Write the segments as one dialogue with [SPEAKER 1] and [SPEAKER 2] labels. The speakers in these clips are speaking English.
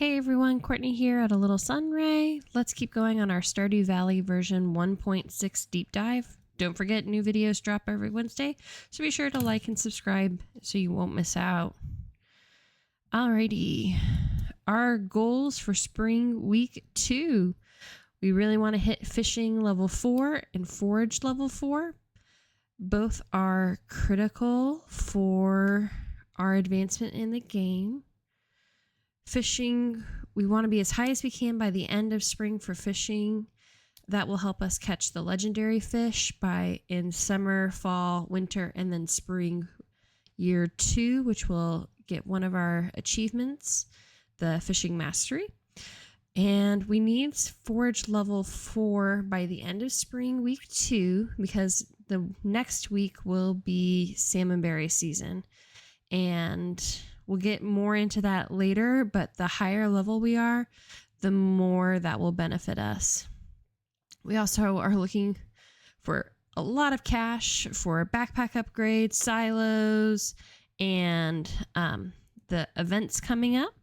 [SPEAKER 1] Hey everyone, Courtney here at A Little Sunray. Let's keep going on our Stardew Valley version 1.6 deep dive. Don't forget, new videos drop every Wednesday, so be sure to like and subscribe so you won't miss out. Alrighty, our goals for spring week 2. We really want to hit fishing level 4 and forage level 4. Both are critical for our advancement in the game. Fishing, we want to be as high as we can by the end of spring for fishing. That will help us catch the legendary fish in summer, fall, winter, and then spring year 2, which will get one of our achievements, the fishing mastery. And we need forage level 4 by the end of spring week 2, because the next week will be salmonberry season. And we'll get more into that later, but the higher level we are, the more that will benefit us. We also are looking for a lot of cash for backpack upgrades, silos, and the events coming up.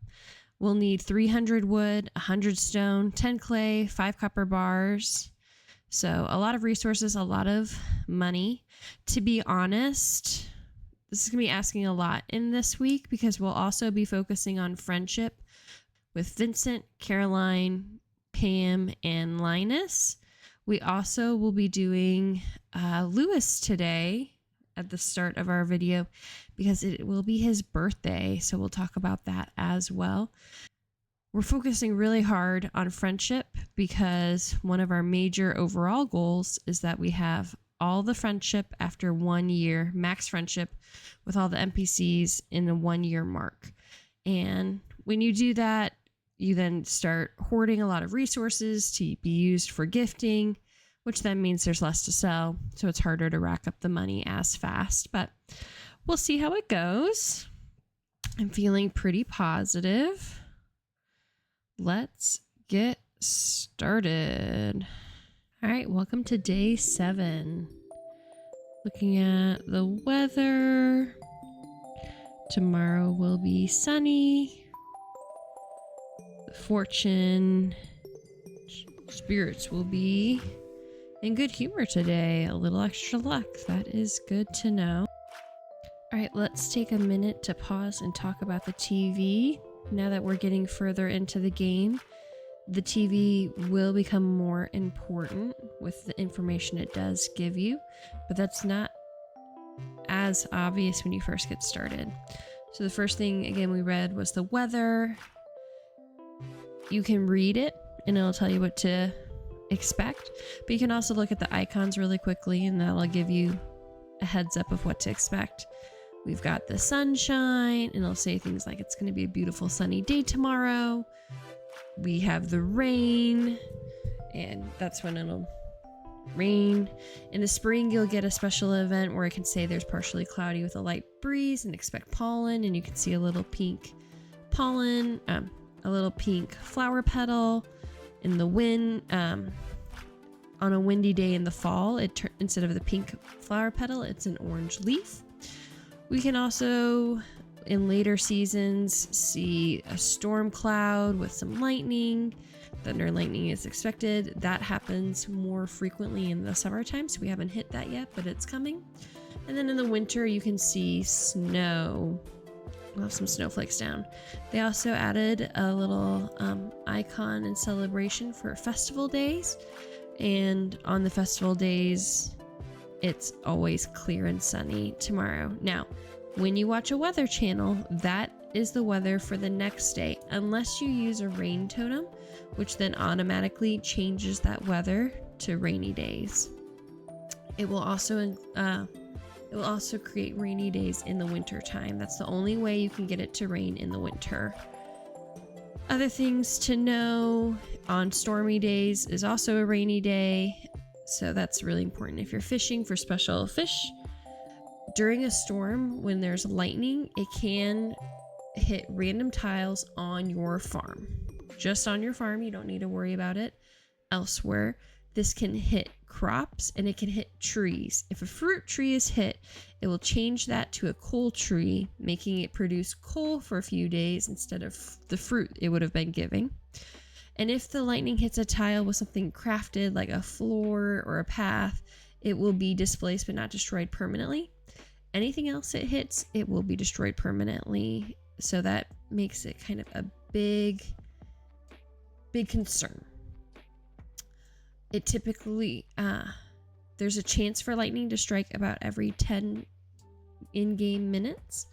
[SPEAKER 1] We'll need 300 wood, 100 stone, 10 clay, 5 copper bars. So a lot of resources, a lot of money. To be honest, this is going to be asking a lot in this week because we'll also be focusing on friendship with Vincent, Caroline, Pam, and Linus. We also will be doing Lewis today at the start of our video because it will be his birthday. So we'll talk about that as well. We're focusing really hard on friendship because one of our major overall goals is that we have all the friendship after 1 year, max friendship with all the NPCs in the 1 year mark. And when you do that, you then start hoarding a lot of resources to be used for gifting, which then means there's less to sell. So it's harder to rack up the money as fast, but we'll see how it goes. I'm feeling pretty positive. Let's get started. All right, welcome to day 7. Looking at the weather. Tomorrow will be sunny. The fortune spirits will be in good humor today. A little extra luck. That is good to know. All right, let's take a minute to pause and talk about the TV. Now that we're getting further into the game, the TV will become more important with the information it does give you, but that's not as obvious when you first get started. So the first thing, again, we read was the weather. You can read it and it'll tell you what to expect, but you can also look at the icons really quickly and that'll give you a heads up of what to expect. We've got the sunshine and it'll say things like it's going to be a beautiful sunny day tomorrow. We have the rain, and that's when it'll rain. In the spring, you'll get a special event where it can say there's partially cloudy with a light breeze and expect pollen, and you can see a little pink pollen, a little pink flower petal in the wind. On a windy day in the fall, instead of the pink flower petal, it's an orange leaf. We can also, in later seasons, see a storm cloud with some lightning. Thunder and lightning is expected. That happens more frequently in the summertime, so we haven't hit that yet, but it's coming. And then in the winter, you can see snow. We'll have some snowflakes down. They also added a little icon and celebration for festival days. And on the festival days, it's always clear and sunny tomorrow. Now, when you watch a weather channel, that is the weather for the next day, unless you use a rain totem, which then automatically changes that weather to rainy days. It will also create rainy days in the winter time. That's the only way you can get it to rain in the winter. Other things to know, on stormy days is also a rainy day. So that's really important if you're fishing for special fish. During a storm, when there's lightning, it can hit random tiles on your farm. Just on your farm, you don't need to worry about it elsewhere. This can hit crops and it can hit trees. If a fruit tree is hit, it will change that to a coal tree, making it produce coal for a few days instead of the fruit it would have been giving. And if the lightning hits a tile with something crafted like a floor or a path, it will be displaced but not destroyed permanently. Anything else it hits, it will be destroyed permanently. So that makes it kind of a big concern. It typically, there's a chance for lightning to strike about every 10 in-game minutes.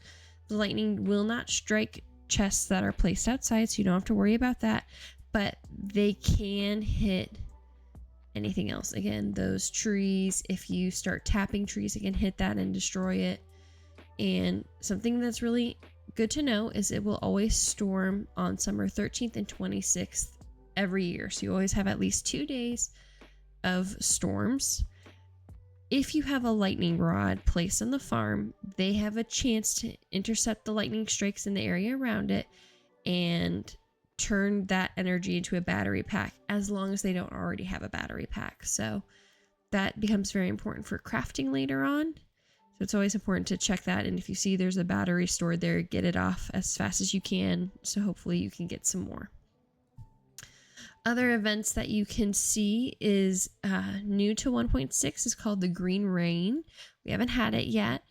[SPEAKER 1] The lightning will not strike chests that are placed outside, so you don't have to worry about that. But they can hit anything else. Again, those trees, if you start tapping trees, it can hit that and destroy it. And something that's really good to know is it will always storm on summer 13th and 26th every year. So you always have at least 2 days of storms. If you have a lightning rod placed on the farm, they have a chance to intercept the lightning strikes in the area around it and turn that energy into a battery pack, as long as they don't already have a battery pack. So that becomes very important for crafting later on. So it's always important to check that. And if you see there's a battery stored there, get it off as fast as you can. So hopefully you can get some more. Other events that you can see is new to 1.6 is called the Green Rain. We haven't had it yet,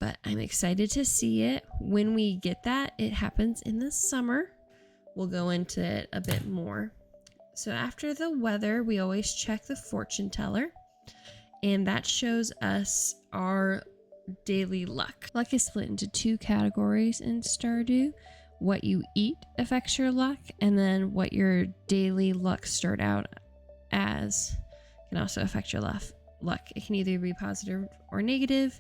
[SPEAKER 1] but I'm excited to see it. When we get that, it happens in the summer. We'll go into it a bit more. So after the weather, we always check the fortune teller, and that shows us our daily luck. Luck is split into 2 categories in Stardew. What you eat affects your luck, and then what your daily luck start out as can also affect your luck. It can either be positive or negative.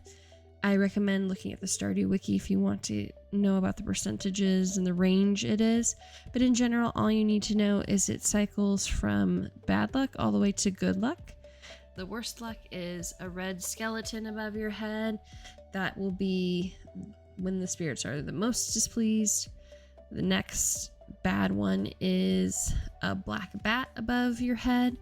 [SPEAKER 1] I recommend looking at the Stardew Wiki if you want to know about the percentages and the range it is. But in general, all you need to know is it cycles from bad luck all the way to good luck. The worst luck is a red skeleton above your head. That will be when the spirits are the most displeased. The next bad one is a black bat above your head.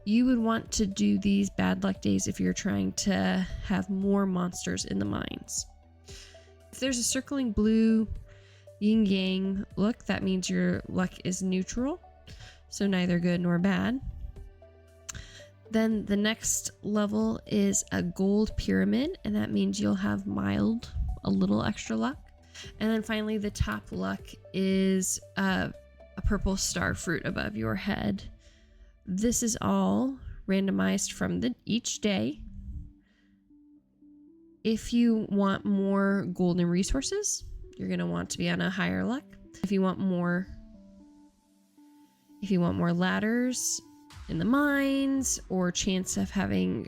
[SPEAKER 1] You would want to do these bad luck days if you're trying to have more monsters in the mines. If there's a circling blue yin yang look, that means your luck is neutral, so neither good nor bad. Then the next level is a gold pyramid, and that means you'll have mild, a little extra luck. And then finally, the top luck is a purple star fruit above your head. This is all randomized from each day. If you want more golden resources, you're going to want to be on a higher luck. If you want more ladders in the mines, or chance of having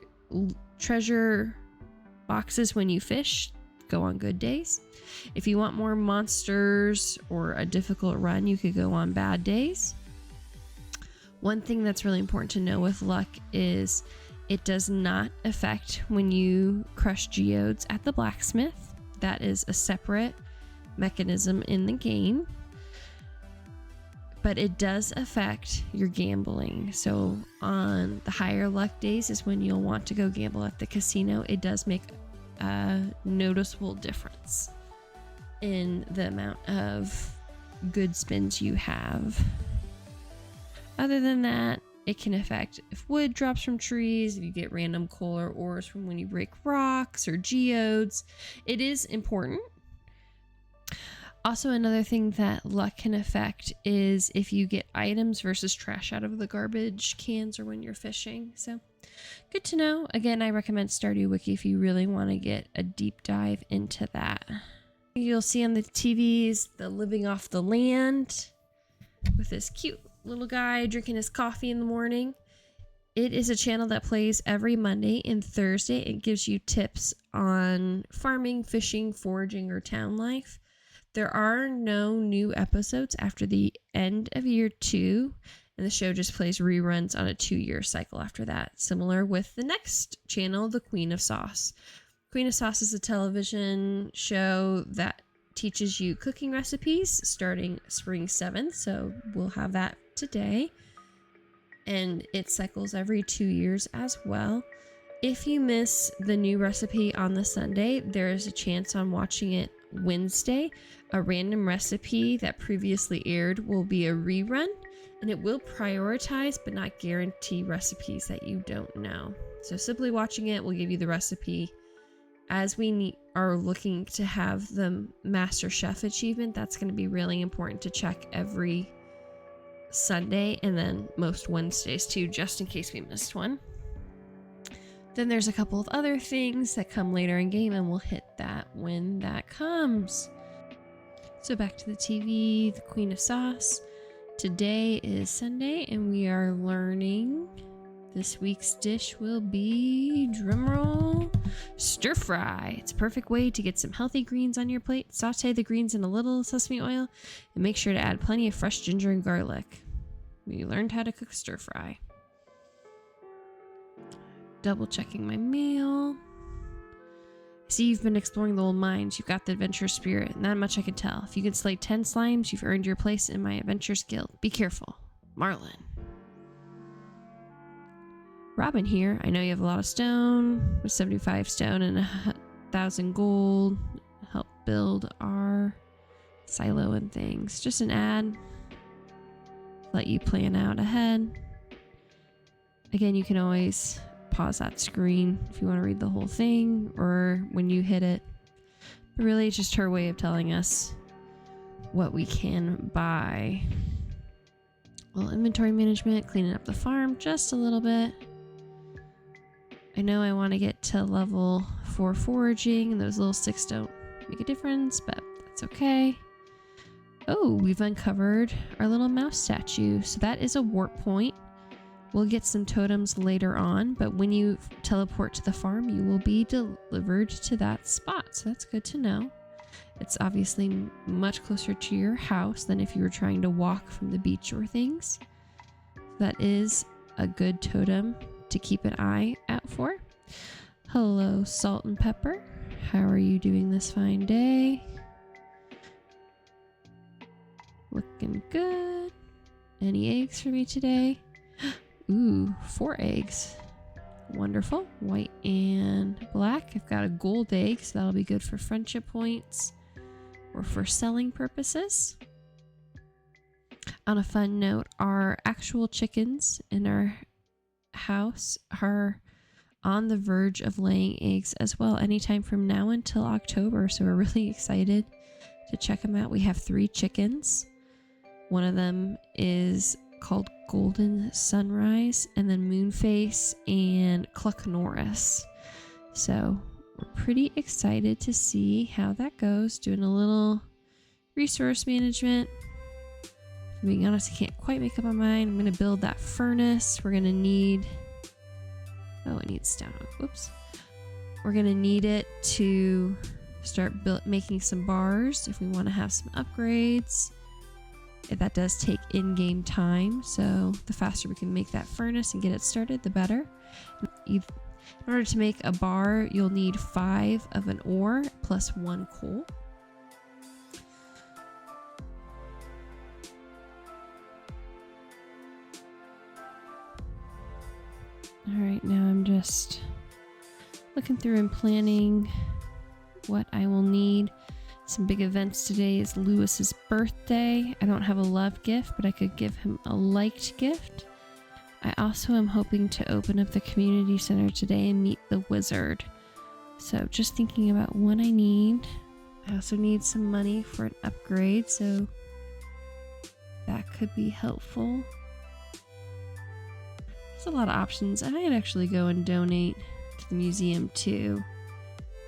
[SPEAKER 1] treasure boxes when you fish, go on good days. If you want more monsters or a difficult run, you could go on bad days. One thing that's really important to know with luck is it does not affect when you crush geodes at the blacksmith. That is a separate mechanism in the game. But it does affect your gambling. So on the higher luck days is when you'll want to go gamble at the casino. It does make a noticeable difference in the amount of good spins you have. Other than that, it can affect if wood drops from trees, if you get random coal or ores from when you break rocks or geodes. It is important. Also, another thing that luck can affect is if you get items versus trash out of the garbage cans or when you're fishing. So good to know. Again, I recommend Stardew Wiki if you really want to get a deep dive into that. You'll see on the TVs the living off the land with this cute little guy drinking his coffee in the morning. It is a channel that plays every Monday and Thursday. It gives you tips on farming, fishing, foraging, or town life. There are no new episodes after the end of year 2, and the show just plays reruns on a 2-year cycle after that. Similar with the next channel, The Queen of Sauce. Queen of Sauce is a television show that teaches you cooking recipes starting spring 7th, so we'll have that today. and it cycles every 2 years as well. If you miss the new recipe on the Sunday, there is a chance on watching it Wednesday. A random recipe that previously aired will be a rerun, and it will prioritize but not guarantee recipes that you don't know. So simply watching it will give you the recipe. As we are looking to have the Master Chef achievement, that's going to be really important to check every Sunday and then most Wednesdays too, just in case we missed one. Then there's a couple of other things that come later in game, and we'll hit that when that comes. So back to the TV, the Queen of Sauce. Today is Sunday, and we are learning this week's dish will be, drumroll, stir fry. It's a perfect way to get some healthy greens on your plate. Saute the greens in a little sesame oil and make sure to add plenty of fresh ginger and garlic. We learned how to cook stir fry. Double checking my mail. See, you've been exploring the old mines. You've got the adventure spirit, and that much I can tell. If you can slay 10 slimes, you've earned your place in my adventures guild. Be careful. Marlin. Robin here. I know you have a lot of stone, with 75 stone and 1,000 gold. Help build our silo and things. Just an ad. Let you plan out ahead. Again, you can always pause that screen if you want to read the whole thing or when you hit it. But really, it's just her way of telling us what we can buy. Well, inventory management, cleaning up the farm just a little bit. I know I want to get to level 4 foraging, and those little sticks don't make a difference, but that's okay. Oh, we've uncovered our little mouse statue. So that is a warp point. We'll get some totems later on, but when you teleport to the farm, you will be delivered to that spot. So that's good to know. It's obviously much closer to your house than if you were trying to walk from the beach or things. That is a good totem to keep an eye out for. Hello, Salt and Pepper. How are you doing this fine day? Looking good. Any eggs for me today? Ooh, 4 eggs. Wonderful. White and black. I've got a gold egg, so that'll be good for friendship points or for selling purposes. On a fun note, our actual chickens in our house are on the verge of laying eggs as well anytime from now until October, so we're really excited to check them out. We have 3 chickens. One of them is called Golden Sunrise, and then Moonface and Cluck Norris. So we're pretty excited to see how that goes. Doing a little resource management. To be honest, I can't quite make up my mind. I'm going to build that furnace. We're going to need... Oh, it needs stone. Whoops. We're going to need it to start making some bars if we want to have some upgrades. That does take in-game time, so the faster we can make that furnace and get it started, the better. In order to make a bar, you'll need 5 of an ore plus 1 coal. Alright, now I'm just looking through and planning what I will need. Some big events today is Lewis's birthday. I don't have a love gift, but I could give him a liked gift. I also am hoping to open up the community center today and meet the wizard. So just thinking about what I need. I also need some money for an upgrade, so that could be helpful. There's a lot of options. I might actually go and donate to the museum too.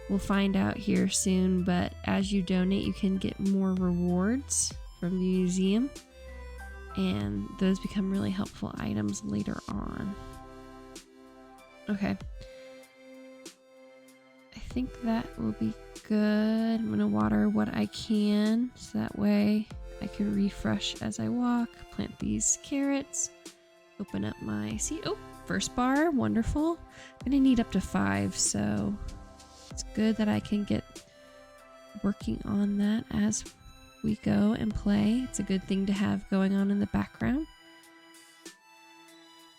[SPEAKER 1] We'll find out here soon, but as you donate, you can get more rewards from the museum, and those become really helpful items later on. Okay. I think that will be good. I'm going to water what I can, so that way I can refresh as I walk. Plant these carrots. Open up my seed. Oh, first bar. Wonderful. I'm going to need up to 5, so... It's good that I can get working on that as we go and play. It's a good thing to have going on in the background.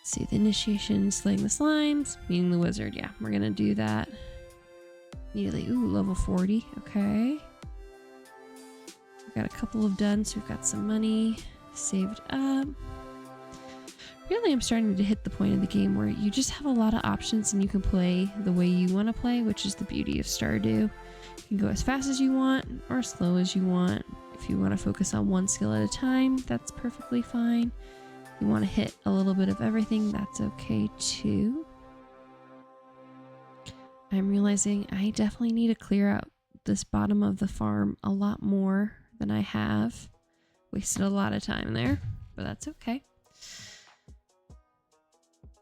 [SPEAKER 1] Let's see, the initiation, slaying the slimes, meeting the wizard. Yeah, we're gonna do that immediately. Ooh, level 40. Okay. We've got a couple of done, so we've got some money saved up. Really, I'm starting to hit the point of the game where you just have a lot of options and you can play the way you want to play, which is the beauty of Stardew. You can go as fast as you want or as slow as you want. If you want to focus on one skill at a time, that's perfectly fine. If you want to hit a little bit of everything, that's okay too. I'm realizing I definitely need to clear out this bottom of the farm a lot more than I have. Wasted a lot of time there, but that's okay.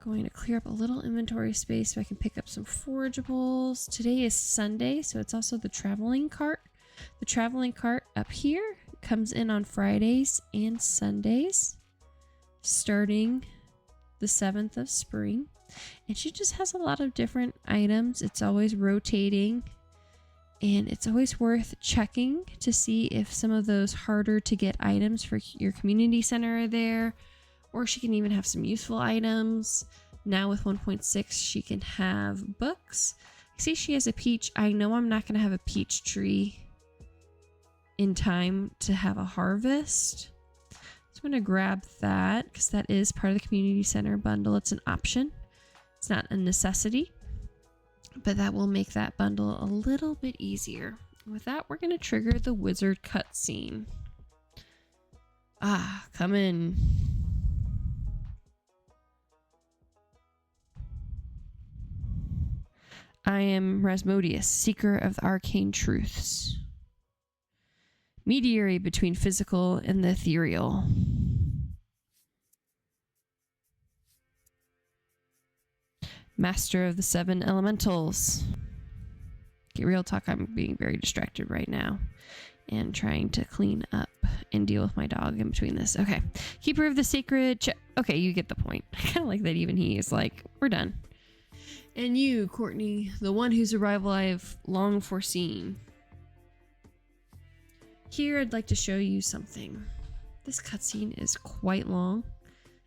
[SPEAKER 1] Going to clear up a little inventory space so I can pick up some forageables. Today is Sunday, so it's also the traveling cart. The traveling cart up here comes in on Fridays and Sundays, starting the 7th of spring. And she just has a lot of different items. It's always rotating. And it's always worth checking to see if some of those harder to get items for your community center are there, or she can even have some useful items. Now with 1.6, she can have books. I see she has a peach. I know I'm not going to have a peach tree in time to have a harvest. So I'm going to grab that because that is part of the community center bundle. It's an option. It's not a necessity. But that will make that bundle a little bit easier. With that, we're going to trigger the wizard cutscene. Ah, come in. I am Rasmodius, seeker of the arcane truths. Mediary between physical and the ethereal. Master of the 7 elementals. Get real talk, I'm being very distracted right now and trying to clean up and deal with my dog in between this. Okay. Keeper of the sacred okay, you get the point. I kind of like that even he is like, we're done. And you, Courtney, the one whose arrival I have long foreseen. Here I'd like to show you something. This cutscene is quite long,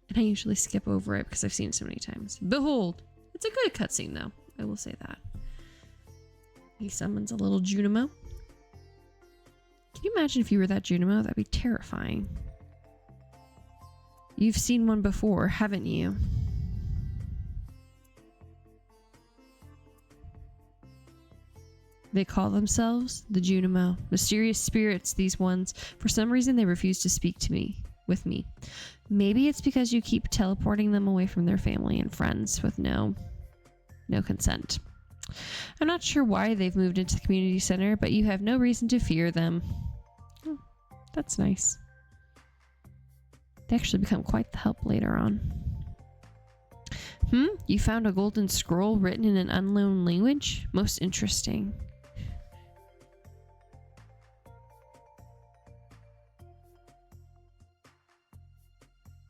[SPEAKER 1] and I usually skip over it because I've seen it so many times. Behold! It's a good cutscene, though. I will say that. He summons a little Junimo. Can you imagine if you were that Junimo? That'd be terrifying. You've seen one before, haven't you? They call themselves the Junimo. Mysterious spirits, these ones. For some reason, they refuse to speak to me. With me. Maybe it's because you keep teleporting them away from their family and friends with no consent. I'm not sure why they've moved into the community center, but you have no reason to fear them. Oh, that's nice. They actually become quite the help later on. You found a golden scroll written in an unknown language? Most interesting.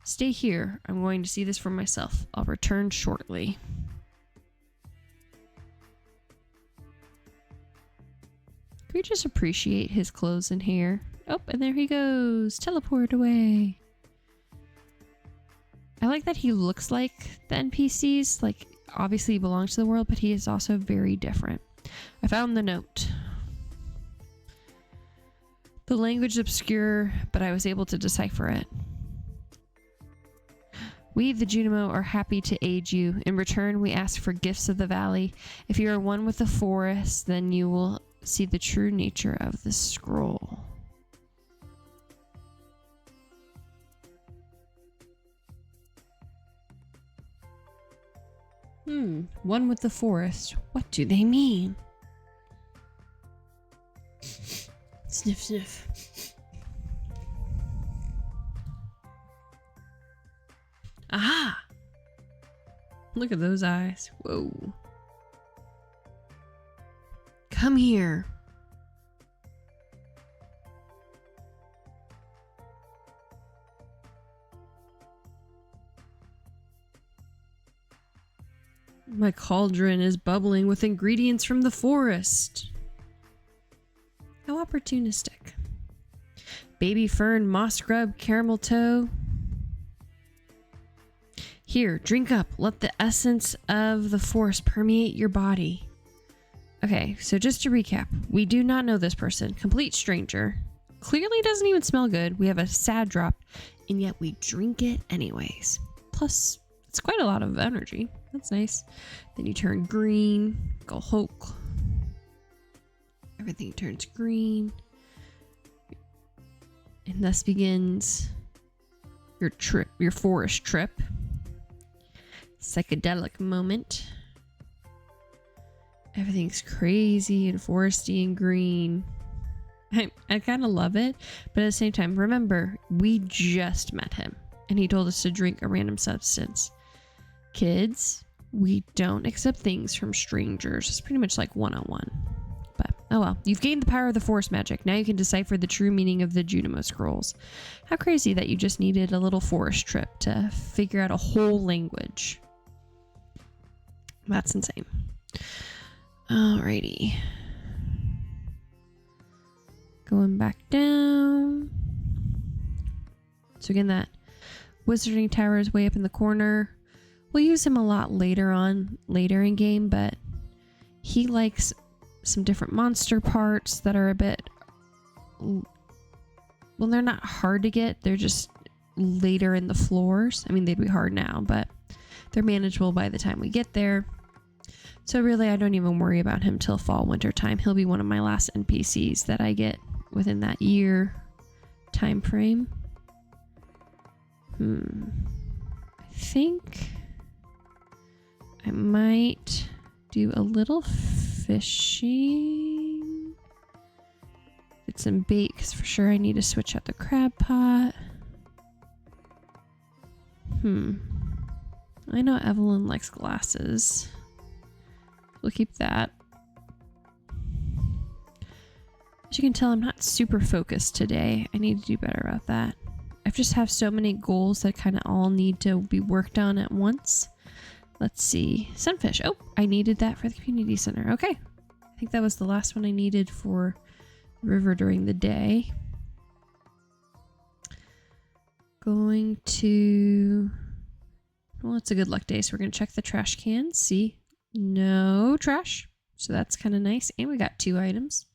[SPEAKER 1] Stay here. I'm going to see this for myself. I'll return shortly. Can we just appreciate his clothes and hair? Oh, and there he goes. Teleport away. I like that he looks like the NPCs. Like, obviously he belongs to the world, but he is also very different. I found the note. The language is obscure, but I was able to decipher it. We, the Junimo, are happy to aid you. In return, we ask for gifts of the valley. If you are one with the forest, then you will see the true nature of the scroll. One with the forest. What do they mean? Sniff, sniff. Aha! Look at those eyes. Whoa. Come here. My cauldron is bubbling with ingredients from the forest. How opportunistic. Baby fern, moss grub, caramel toe. Here, drink up. Let the essence of the forest permeate your body. Okay, so just to recap, we do not know this person. Complete stranger. Clearly doesn't even smell good. We have a sad drop, and yet we drink it anyways. Plus, it's quite a lot of energy. That's nice. Then you turn green. Go Hulk. Everything turns green. And thus begins your trip, your forest trip. Psychedelic moment. Everything's crazy and foresty and green. I kind of love it, but at the same time, remember, we just met him and he told us to drink a random substance. Kids, we don't accept things from strangers. It's pretty much like 101. But oh well, you've gained the power of the forest magic. Now you can decipher the true meaning of the Junimo scrolls. How crazy that you just needed a little forest trip to figure out a whole language. That's insane. Alrighty. Going back down. So again, that wizarding tower is way up in the corner. We'll use him a lot later in game, but he likes some different monster parts that are a bit, well, they're not hard to get. They're just later in the floors. I mean, they'd be hard now, but they're manageable by the time we get there. So really, I don't even worry about him till fall, winter time. He'll be one of my last NPCs that I get within that year time frame. I think I might do a little fishing. Get some bait, because for sure I need to switch out the crab pot. I know Evelyn likes glasses. We'll keep that. As you can tell, I'm not super focused today. I need to do better about that. I just have so many goals that kind of all need to be worked on at once. Let's see. Sunfish. Oh, I needed that for the community center. Okay. I think that was the last one I needed for the river during the day. Going to... Well, it's a good luck day, so we're going to check the trash can. See? No trash. So that's kind of nice. And we got 2 items.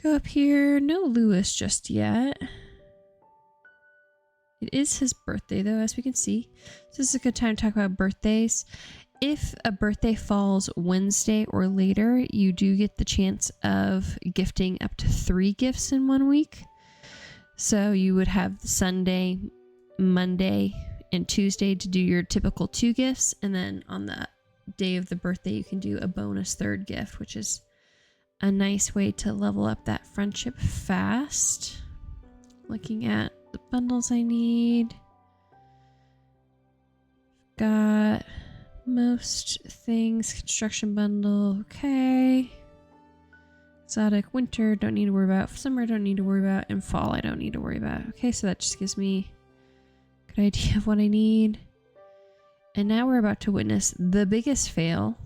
[SPEAKER 1] Go up here. No Lewis just yet. It is his birthday, though, as we can see. So this is a good time to talk about birthdays. If a birthday falls Wednesday or later, you do get the chance of gifting up to 3 gifts in 1 week. So you would have Sunday, Monday, and Tuesday to do your typical 2 gifts. And then on the day of the birthday, you can do a bonus 3rd gift, which is a nice way to level up that friendship fast. Looking at the bundles I need. Got most things. Construction bundle. Okay. Exotic winter. Don't need to worry about. Summer. Don't need to worry about. And fall. I don't need to worry about. Okay, so that just gives me a good idea of what I need. And now we're about to witness the biggest fail.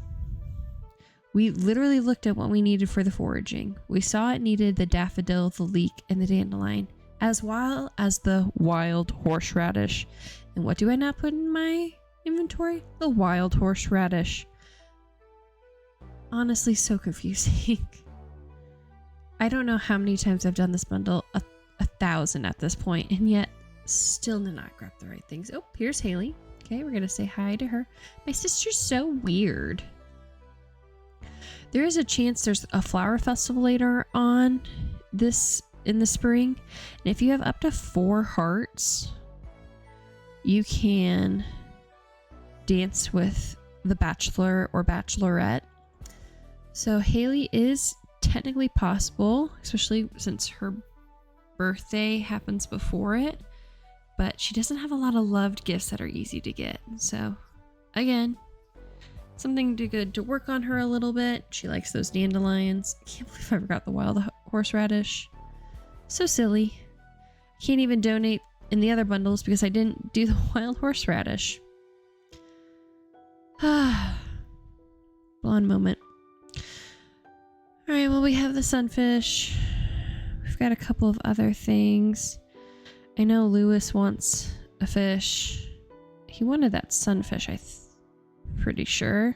[SPEAKER 1] We literally looked at what we needed for the foraging. We saw it needed the daffodil, the leek, and the dandelion, as well as the wild horseradish. And what do I not put in my inventory? The wild horseradish. Honestly, so confusing. I don't know how many times I've done this bundle, 1,000 at this point, and yet still did not grab the right things. Oh, here's Haley. Okay, we're gonna say hi to her. My sister's so weird. There is a chance there's a flower festival later on this in the spring, and if you have up to 4 hearts, you can dance with the bachelor or bachelorette. So Haley is technically possible, especially since her birthday happens before it, but she doesn't have a lot of loved gifts that are easy to get. So again, something good to work on her a little bit. She likes those dandelions. I can't believe I forgot the wild horseradish. So silly. Can't even donate in the other bundles because I didn't do the wild horseradish. Blonde moment. Alright, well, we have the sunfish. We've got a couple of other things. I know Lewis wants a fish. He wanted that sunfish, pretty sure.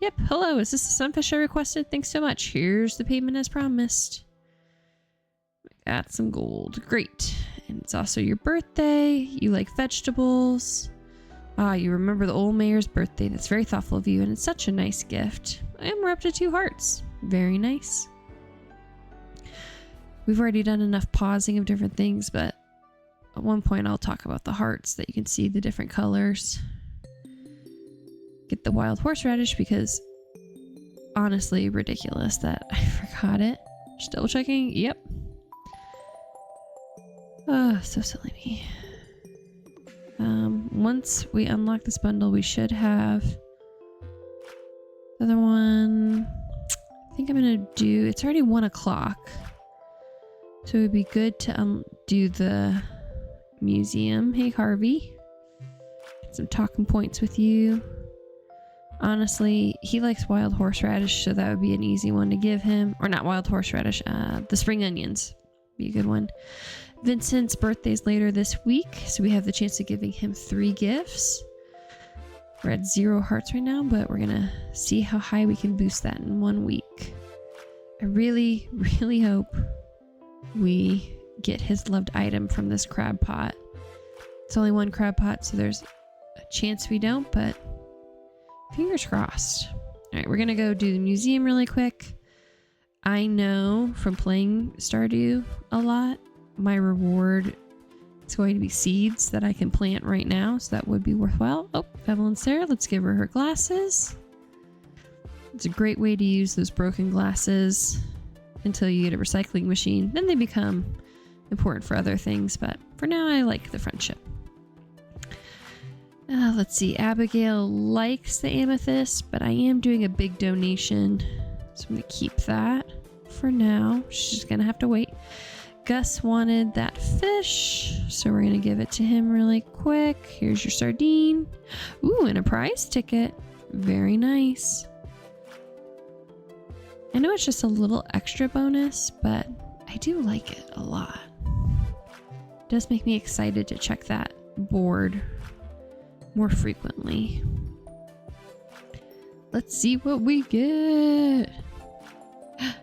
[SPEAKER 1] Yep, hello, is this the sunfish I requested? Thanks so much. Here's the payment as promised. Got some gold. Great. And it's also your birthday. You like vegetables. Ah, you remember the old mayor's birthday. That's very thoughtful of you, and it's such a nice gift. And we're up to 2 hearts. Very nice. We've already done enough pausing of different things, but at one point I'll talk about the hearts that you can see the different colors. Get the wild horseradish because honestly ridiculous that I forgot it. Just double checking. Yep. Oh, so silly me. Once we unlock this bundle, we should have the other one. I think I'm gonna do, it's already 1 o'clock. So it would be good to do the museum. Hey, Harvey. Get some talking points with you. Honestly, he likes wild horseradish, so that would be an easy one to give him. Or not wild horseradish, the spring onions. Be a good one. Vincent's birthday's later this week, so we have the chance of giving him 3 gifts. We're at 0 hearts right now, but we're gonna see how high we can boost that in 1 week. I really, really hope we get his loved item from this crab pot. It's only 1 crab pot, so there's a chance we don't, but fingers crossed. Alright, we're gonna go do the museum really quick. I know from playing Stardew a lot, my reward is going to be seeds that I can plant right now, so that would be worthwhile. Oh, Evelyn's there. Let's give her her glasses. It's a great way to use those broken glasses until you get a recycling machine. Then they become important for other things, but for now I like the friendship. Let's see. Abigail likes the amethyst, but I am doing a big donation, so I'm going to keep that for now. She's just going to have to wait. Gus wanted that fish, so we're going to give it to him really quick. Here's your sardine. Ooh, and a prize ticket. Very nice. I know it's just a little extra bonus, but I do like it a lot. It does make me excited to check that board more frequently. Let's see what we get.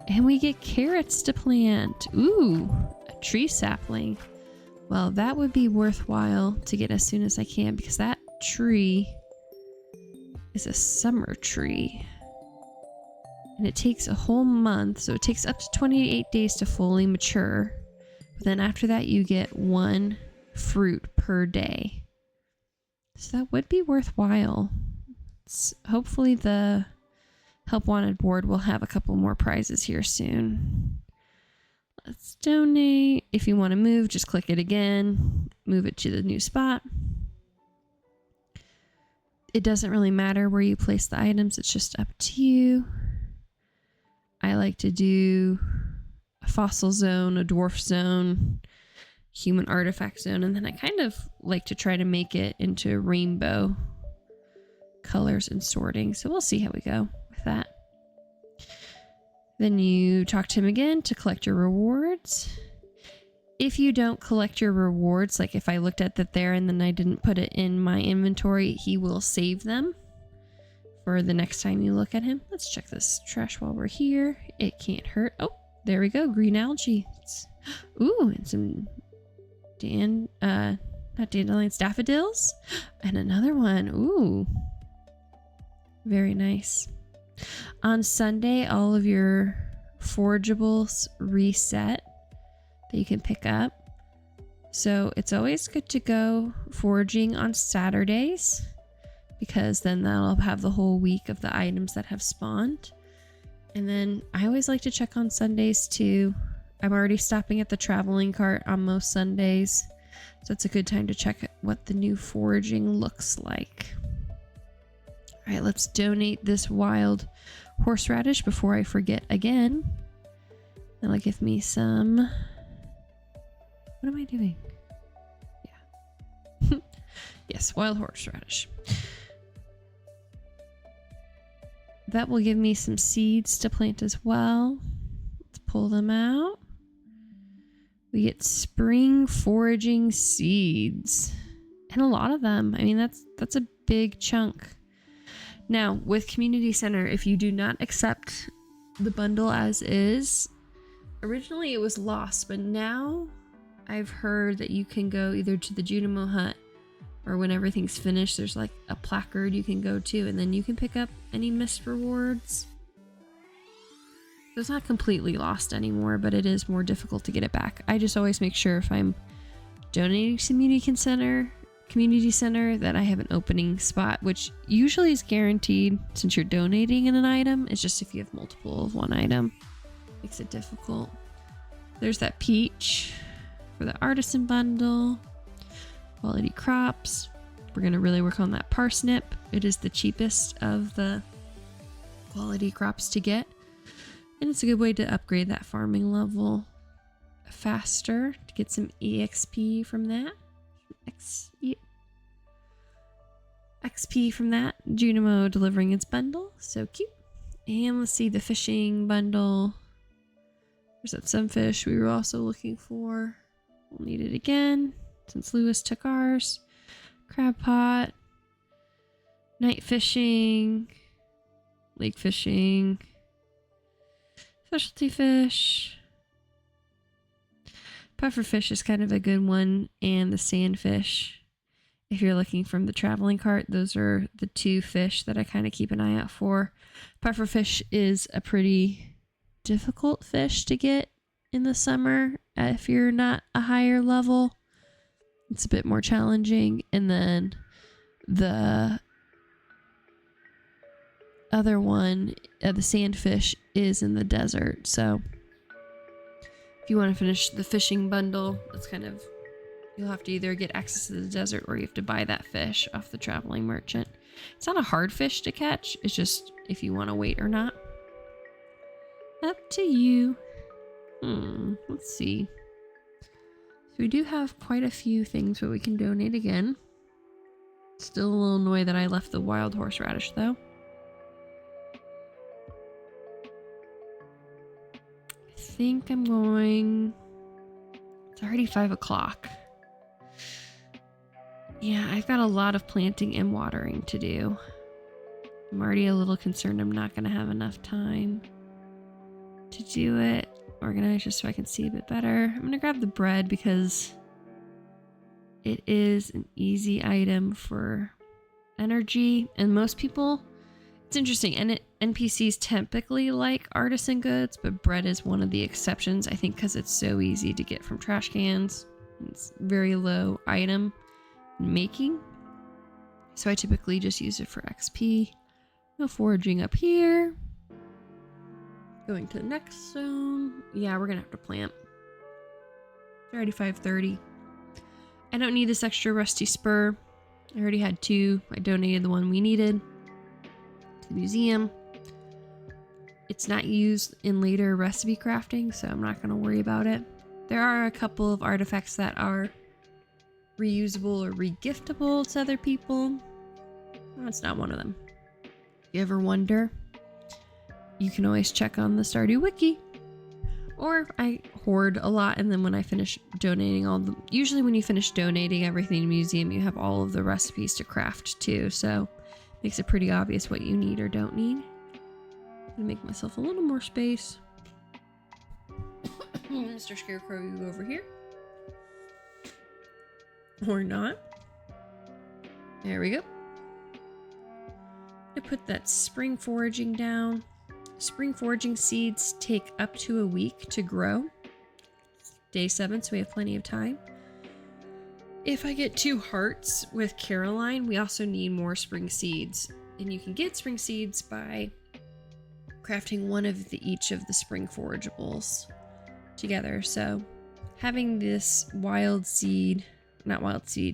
[SPEAKER 1] And we get carrots to plant. Ooh, a tree sapling. Well, that would be worthwhile to get as soon as I can because that tree is a summer tree. And it takes a whole month, so it takes up to 28 days to fully mature. But then after that, you get 1 fruit per day. So that would be worthwhile. Hopefully the Help Wanted board will have a couple more prizes here soon. Let's donate. If you want to move, just click it again. Move it to the new spot. It doesn't really matter where you place the items. It's just up to you. I like to do a fossil zone, a dwarf zone, human artifact zone, and then I kind of like to try to make it into rainbow colors and sorting. So we'll see how we go with that. Then you talk to him again to collect your rewards. If you don't collect your rewards, like if I looked at that there and then I didn't put it in my inventory, he will save them for the next time you look at him. Let's check this trash while we're here. It can't hurt. Oh, there we go. Green algae. Ooh, and some not dandelions, daffodils. And another one. Ooh. Very nice. On Sunday, all of your forageables reset that you can pick up. So it's always good to go foraging on Saturdays because then that'll have the whole week of the items that have spawned. And then I always like to check on Sundays too. I'm already stopping at the traveling cart on most Sundays, so it's a good time to check what the new foraging looks like. All right, let's donate this wild horseradish before I forget again. That'll give me some... What am I doing? Yeah. Yes, wild horseradish. That will give me some seeds to plant as well. Let's pull them out. We get spring foraging seeds. And a lot of them, I mean, that's a big chunk. Now, with Community Center, if you do not accept the bundle as is, originally it was lost, but now I've heard that you can go either to the Junimo Hut or when everything's finished, there's like a placard you can go to, and then you can pick up any missed rewards. So it's not completely lost anymore, but it is more difficult to get it back. I just always make sure if I'm donating to community center that I have an opening spot, which usually is guaranteed since you're donating in an item. It's just if you have multiple of one item, makes it difficult. There's that peach for the artisan bundle. Quality crops. We're going to really work on that parsnip. It is the cheapest of the quality crops to get. And it's a good way to upgrade that farming level faster to get some EXP from that. XP from that. Junimo delivering its bundle. So cute. And let's see the fishing bundle. There's that sunfish we were also looking for. We'll need it again since Lewis took ours. Crab pot. Night fishing. Lake fishing. Specialty fish. Pufferfish is kind of a good one, and the sandfish. If you're looking from the traveling cart, those are the two fish that I kind of keep an eye out for. Pufferfish is a pretty difficult fish to get in the summer if you're not a higher level. It's a bit more challenging. And then the other one, the sandfish, is in the desert. So if you want to finish the fishing bundle, it's kind of, you'll have to either get access to the desert or you have to buy that fish off the traveling merchant. It's not a hard fish to catch. It's just if you want to wait or not. Up to you. Let's see. So we do have quite a few things where we can donate again. Still a little annoyed that I left the wild horseradish though. I think I'm going... It's already 5 o'clock. Yeah, I've got a lot of planting and watering to do. I'm already a little concerned I'm not going to have enough time to do it. Organize just so I can see a bit better. I'm going to grab the bread because it is an easy item for energy. And most people, it's interesting, and NPCs typically like artisan goods, but bread is one of the exceptions, I think, because it's so easy to get from trash cans. It's very low item making. So I typically just use it for XP. No foraging up here. Going to the next zone. Yeah, we're gonna have to plant. It's already 5:30. I don't need this extra rusty spur. I already had 2. I donated the one we needed to the museum. It's not used in later recipe crafting, so I'm not gonna worry about it. There are a couple of artifacts that are reusable or regiftable to other people. That's not one of them. If you ever wonder, you can always check on the Stardew Wiki. Or I hoard a lot, and then when I finish donating usually when you finish donating everything to the museum, you have all of the recipes to craft too, so it makes it pretty obvious what you need or don't need. I'm gonna make myself a little more space. Mr. Scarecrow, you go over here. Or not. There we go. I put that spring foraging down. Spring foraging seeds take up to a week to grow. Day 7, so we have plenty of time. If I get 2 hearts with Caroline, we also need more spring seeds. And you can get spring seeds by crafting one of each of the spring forageables together. So having this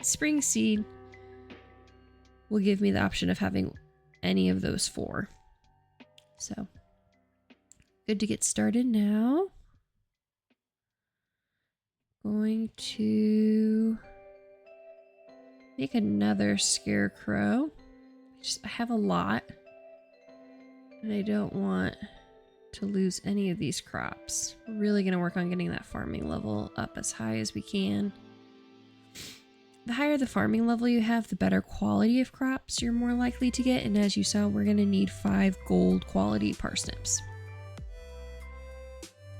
[SPEAKER 1] spring seed will give me the option of having any of those 4. So good to get started now. Going to make another scarecrow. I have a lot, and I don't want to lose any of these crops. We're really going to work on getting that farming level up as high as we can. the higher the farming level you have, the better quality of crops you're more likely to get. And as you saw, we're going to need 5 gold quality parsnips.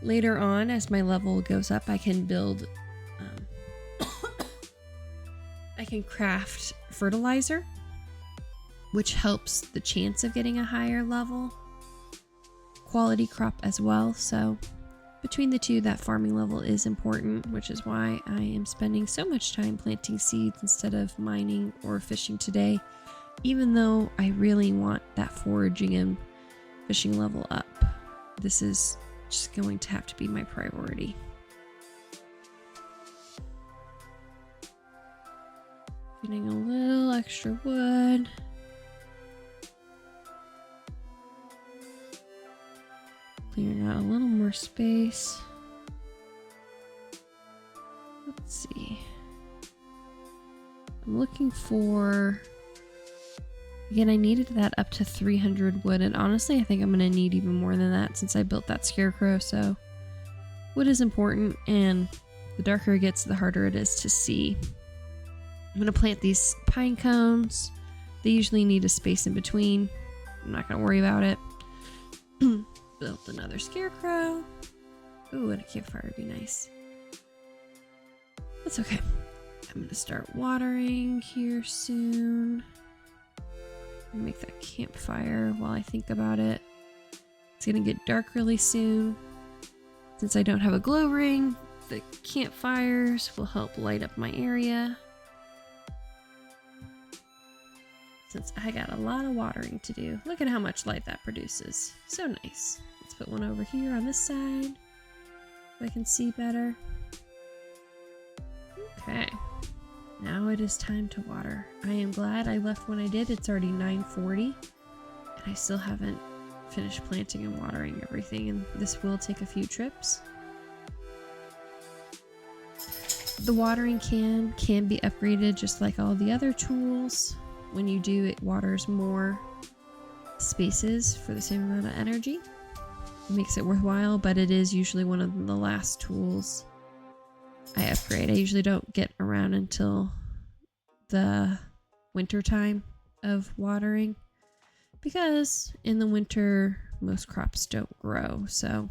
[SPEAKER 1] Later on, as my level goes up, I can build, I can craft fertilizer, which helps the chance of getting a higher level quality crop as well. So between the two, that farming level is important, which is why I am spending so much time planting seeds instead of mining or fishing today, even though I really want that foraging and fishing level up. This is just going to have to be my priority. Getting a little extra wood. Clearing out a little more space. Let's see. I'm looking for... Again, I needed that up to 300 wood, and honestly, I think I'm going to need even more than that since I built that scarecrow, so... Wood is important, and the darker it gets, the harder it is to see. I'm going to plant these pine cones. They usually need a space in between. I'm not going to worry about it. Built another scarecrow. Ooh, and a campfire would be nice. That's okay. I'm gonna start watering here soon. Make that campfire while I think about it. It's gonna get dark really soon. Since I don't have a glow ring, the campfires will help light up my area. Since I got a lot of watering to do. Look at how much light that produces. So nice. Let's put one over here on this side so I can see better. Okay. Now it is time to water. I am glad I left when I did. It's already 9:40 and I still haven't finished planting and watering everything, and this will take a few trips. The watering can be upgraded just like all the other tools. When you do, it waters more spaces for the same amount of energy. It makes it worthwhile, but it is usually one of the last tools I upgrade. I usually don't get around until the winter time of watering, because in the winter most crops don't grow, so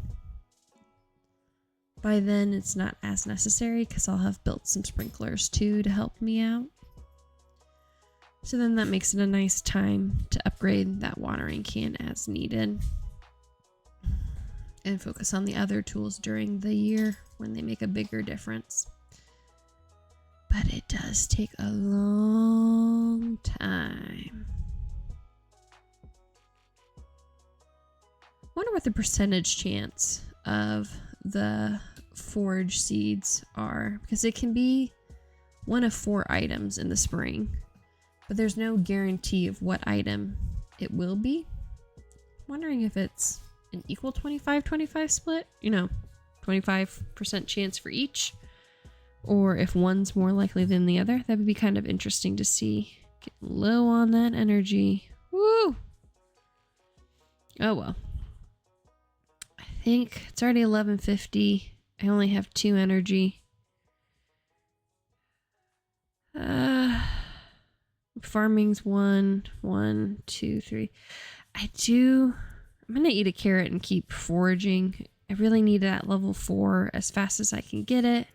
[SPEAKER 1] by then it's not as necessary because I'll have built some sprinklers too to help me out. So then that makes it a nice time to upgrade that watering can as needed and focus on the other tools during the year when they make a bigger difference. But it does take a long time. I wonder what the percentage chance of the forage seeds are, because it can be one of 4 items in the spring. But there's no guarantee of what item it will be. I'm wondering if it's an equal 25-25 split, 25% chance for each, or if one's more likely than the other. That would be kind of interesting to see. Getting low on that energy. Woo! Oh well. I think it's already 11:50. I only have 2 energy. Farming's 1, 2, 3. I'm gonna eat a carrot and keep foraging. I really need that level 4 as fast as I can get it.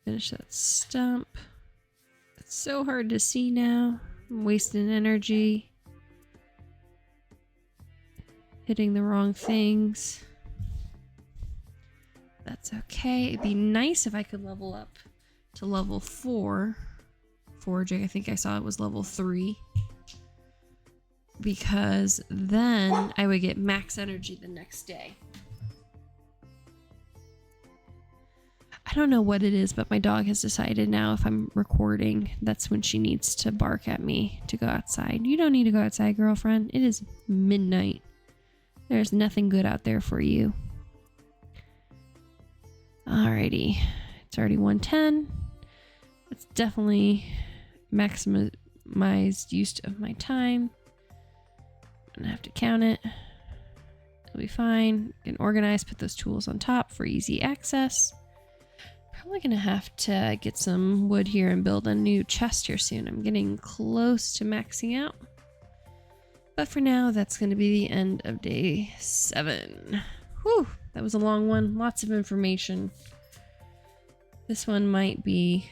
[SPEAKER 1] Finish that stump. It's so hard to see now. I'm wasting energy. Hitting the wrong things. That's okay. It'd be nice if I could level up to level 4 foraging. I think I saw it was level 3, because then I would get max energy the next day. I don't know what it is, but my dog has decided now if I'm recording, that's when she needs to bark at me to go outside. You don't need to go outside, girlfriend. It is midnight. There's nothing good out there for you. Alrighty. It's already 1:10. It's definitely maximized use of my time. I'm gonna have to count it. It'll be fine. Can organize, put those tools on top for easy access. Probably gonna have to get some wood here and build a new chest here soon. I'm getting close to maxing out. But for now, that's gonna be the end of day 7. Whew, that was a long one. Lots of information. This one might be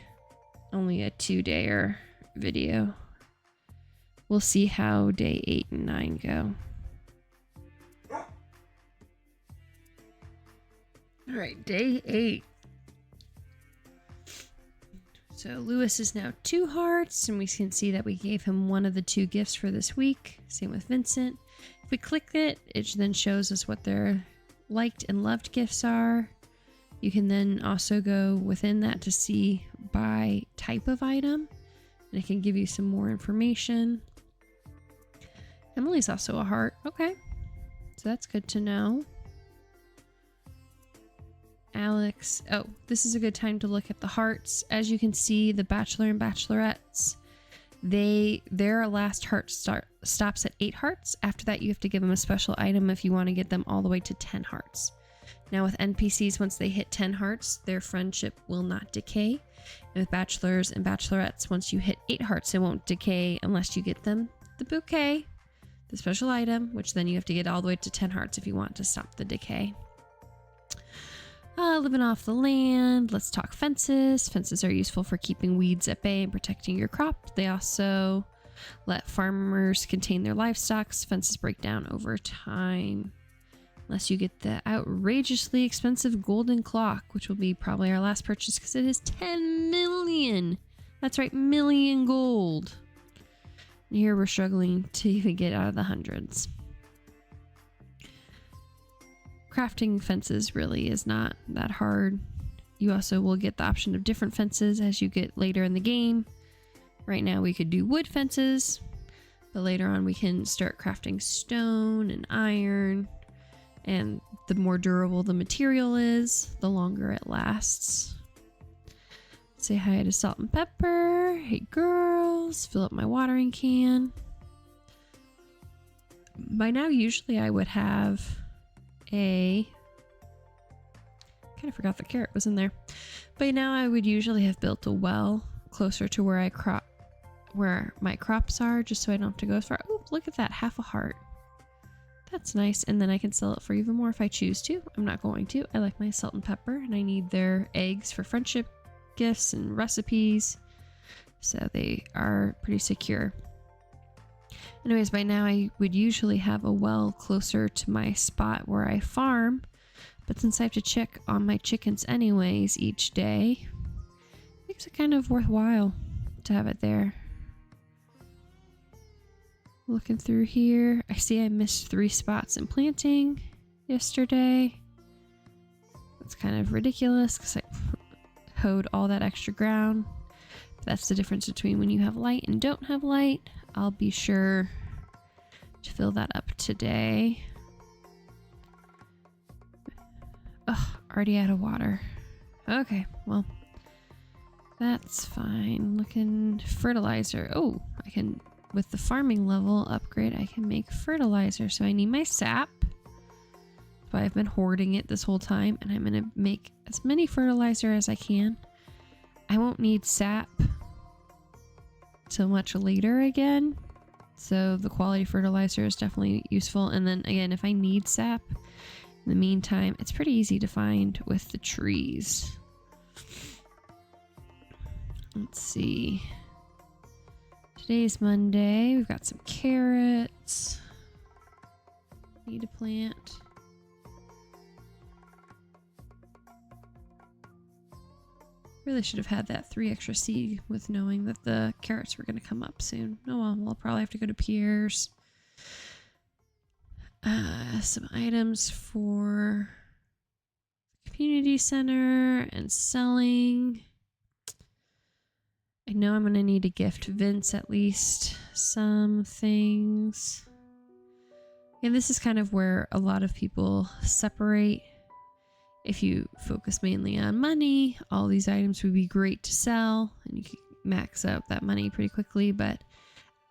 [SPEAKER 1] only a 2-dayer video. We'll see how day 8 and 9 go. All right, day 8. So Lewis is now 2 hearts, and we can see that we gave him one of the 2 gifts for this week. Same with Vincent. If we click it, it then shows us what their liked and loved gifts are. You can then also go within that to see by type of item, and it can give you some more information. Emily's also a heart. Okay, so that's good to know. Alex. Oh, this is a good time to look at the hearts. As you can see, the Bachelor and Bachelorettes, their last heart stops at 8 hearts. After that, you have to give them a special item if you want to get them all the way to 10 hearts. Now with NPCs, once they hit 10 hearts, their friendship will not decay. And with Bachelors and Bachelorettes, once you hit 8 hearts, it won't decay unless you get them the bouquet, the special item, which then you have to get all the way to 10 hearts if you want to stop the decay. Living off the land, let's talk fences. Fences are useful for keeping weeds at bay and protecting your crop. They also let farmers contain their livestock. Fences break down over time. Unless you get the outrageously expensive golden clock, which will be probably our last purchase because it is 10 million. That's right, million gold. And here we're struggling to even get out of the hundreds. Crafting fences really is not that hard. You also will get the option of different fences as you get later in the game. Right now we could do wood fences, but later on we can start crafting stone and iron. And the more durable the material is, the longer it lasts. Say hi to Salt and Pepper. Hey girls, fill up my watering can. By now usually I would have kind of forgot the carrot was in there. But now I would usually have built a well closer to where where my crops are, just so I don't have to go as far. Oh, look at that, half a heart. That's nice, and then I can sell it for even more if I choose to. I'm not going to. I like my Salt and Pepper, and I need their eggs for friendship gifts and recipes, so they are pretty secure. Anyways, by now I would usually have a well closer to my spot where I farm, but since I have to check on my chickens anyways each day, it makes it kind of worthwhile to have it there. Looking through here, I see I missed 3 spots in planting yesterday. That's kind of ridiculous because I hoed all that extra ground. But that's the difference between when you have light and don't have light. I'll be sure to fill that up today. Ugh, already out of water. Okay, well, that's fine. Looking fertilizer. Oh, I can, with the farming level upgrade, I can make fertilizer. So I need my sap. So I've been hoarding it this whole time, and I'm gonna make as many fertilizer as I can. I won't need sap till much later again, so the quality fertilizer is definitely useful. And then again, if I need sap in the meantime, it's pretty easy to find with the trees. Let's see, today's Monday. We've got some carrots need to plant. Really should have had that 3 extra seed with knowing that the carrots were going to come up soon. Oh well, we'll probably have to go to Pierre's. Some items for community center and selling. I know I'm going to need to gift Vince at least some things. And this is kind of where a lot of people separate. If you focus mainly on money, all these items would be great to sell and you can max out that money pretty quickly, but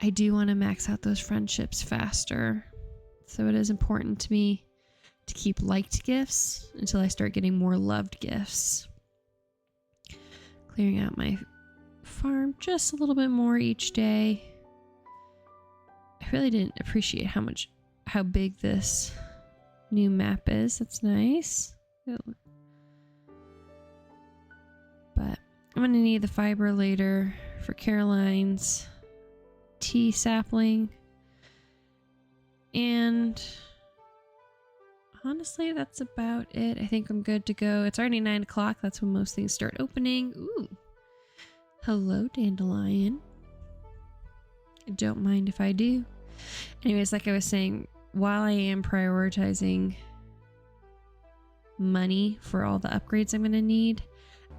[SPEAKER 1] I do want to max out those friendships faster. So it is important to me to keep liked gifts until I start getting more loved gifts. clearing out my farm just a little bit more each day. I really didn't appreciate how big this new map is. That's nice. But I'm going to need the fiber later for Caroline's tea sapling. And honestly, that's about it. I think I'm good to go. It's already 9 o'clock. That's when most things start opening. Ooh. Hello, dandelion. Don't mind if I do. Anyways, like I was saying, while I am prioritizing money for all the upgrades I'm going to need,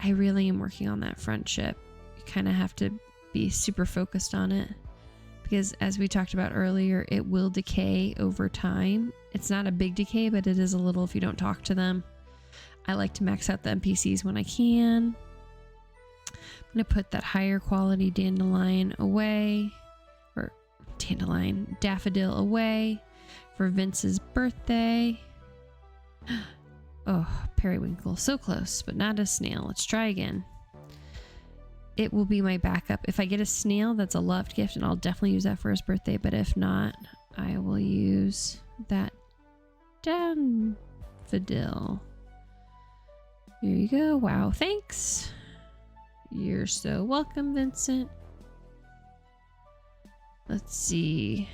[SPEAKER 1] I really am working on that friendship. You kind of have to be super focused on it because, as we talked about earlier, it will decay over time. It's not a big decay, but it is a little if you don't talk to them. I like to max out the NPCs when I can. I'm going to put that higher quality dandelion away, or daffodil away for Vince's birthday. Oh, periwinkle. So close, but not a snail. Let's try again. It will be my backup. If I get a snail, that's a loved gift, and I'll definitely use that for his birthday. But if not, I will use that daffodil. Here you go. Wow, thanks. You're so welcome, Vincent. Let's see.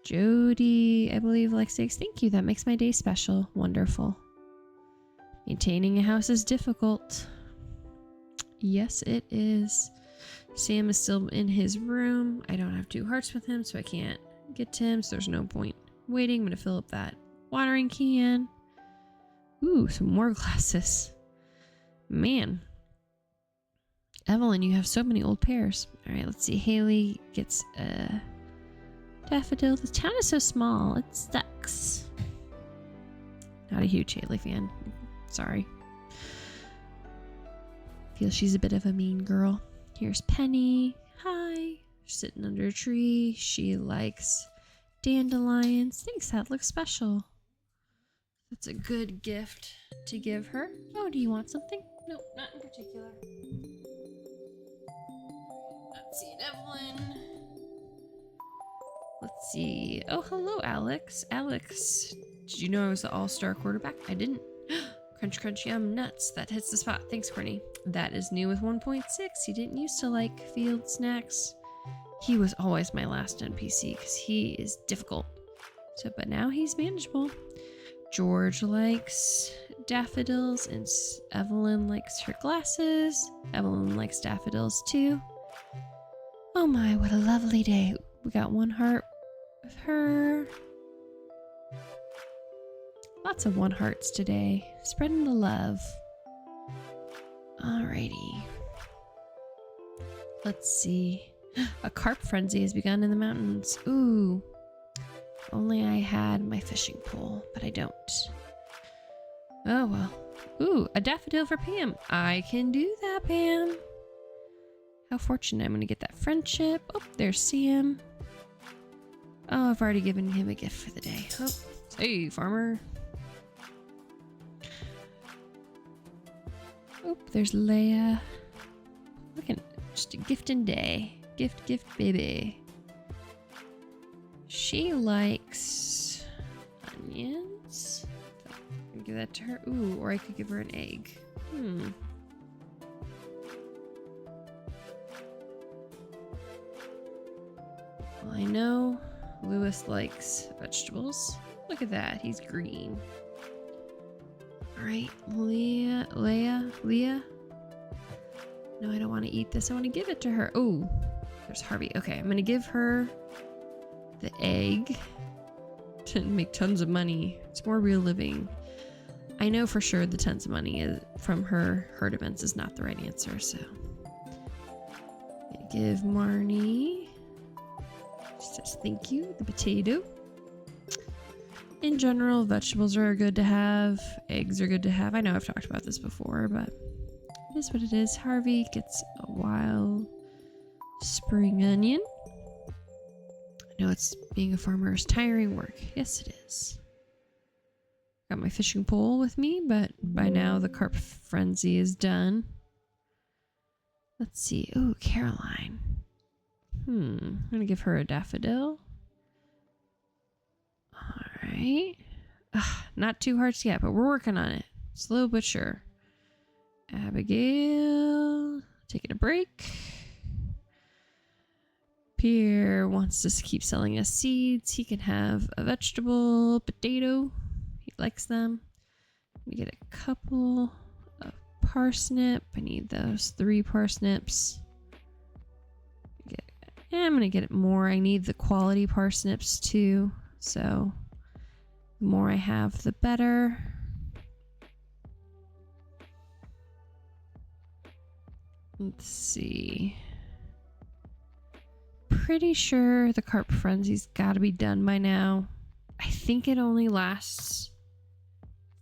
[SPEAKER 1] Jody, I believe, likes eggs. Thank you. That makes my day special. Wonderful. Maintaining a house is difficult. Yes, it is. Sam is still in his room. I don't have 2 hearts with him, so I can't get to him, so there's no point waiting. I'm going to fill up that watering can. Ooh, some more glasses. Man. Evelyn, you have so many old pears. All right, let's see. Haley gets a daffodil. The town is so small. It sucks. Not a huge Haley fan. Sorry. Feel she's a bit of a mean girl. Here's Penny. Hi. Sitting under a tree. She likes dandelions. Thanks, that looks special. That's a good gift to give her. Oh, do you want something? No, not in particular. Let's see, Evelyn. Let's see. Oh, hello, Alex. Alex, did you know I was the all-star quarterback? I didn't. Crunch, crunch, yum, nuts. That hits the spot. Thanks, Courtney. That is new with 1.6. He didn't used to like field snacks. He was always my last NPC because he is difficult. So, but now he's manageable. George likes daffodils and Evelyn likes her glasses. Evelyn likes daffodils too. Oh my, what a lovely day. We got 1 heart with her. Lots of 1 hearts today. Spreading the love. Alrighty. Let's see. A carp frenzy has begun in the mountains. Ooh. Only I had my fishing pole, but I don't. Oh well. Ooh, a daffodil for Pam. I can do that, Pam. How fortunate. I'm going to get that friendship. Oh, there's Sam. Oh, I've already given him a gift for the day. Oh, hey, farmer. Oh, there's Leia. Looking just a gifting day. Gift, gift, baby. She likes onions. I can give that to her. Ooh, or I could give her an egg. Well, I know Lewis likes vegetables. Look at that. He's green. All right, Leah. No, I don't want to eat this. I want to give it to her. Oh, there's Harvey. Okay, I'm going to give her the egg to make tons of money. It's more real living. I know for sure the tons of money is from her herd events is not the right answer, so I'm gonna give Marnie. She says thank you, the potato. In general, vegetables are good to have. Eggs are good to have. I know I've talked about this before, but it is what it is. Harvey gets a wild spring onion. I know it's being a farmer is tiring work. Yes, it is. Got my fishing pole with me, but by now the carp frenzy is done. Let's see. Ooh, Caroline. I'm gonna give her a daffodil. Alright. Not 2 hearts yet, but we're working on it. Slow but sure. Abigail, taking a break. Pierre wants us to keep selling us seeds. He can have a vegetable, potato. He likes them. Let me get a couple of parsnip. I need those 3 parsnips. I'm going to get it more. I need the quality parsnips too. So the more I have, the better. Let's see. Pretty sure the carp frenzy's got to be done by now. I think it only lasts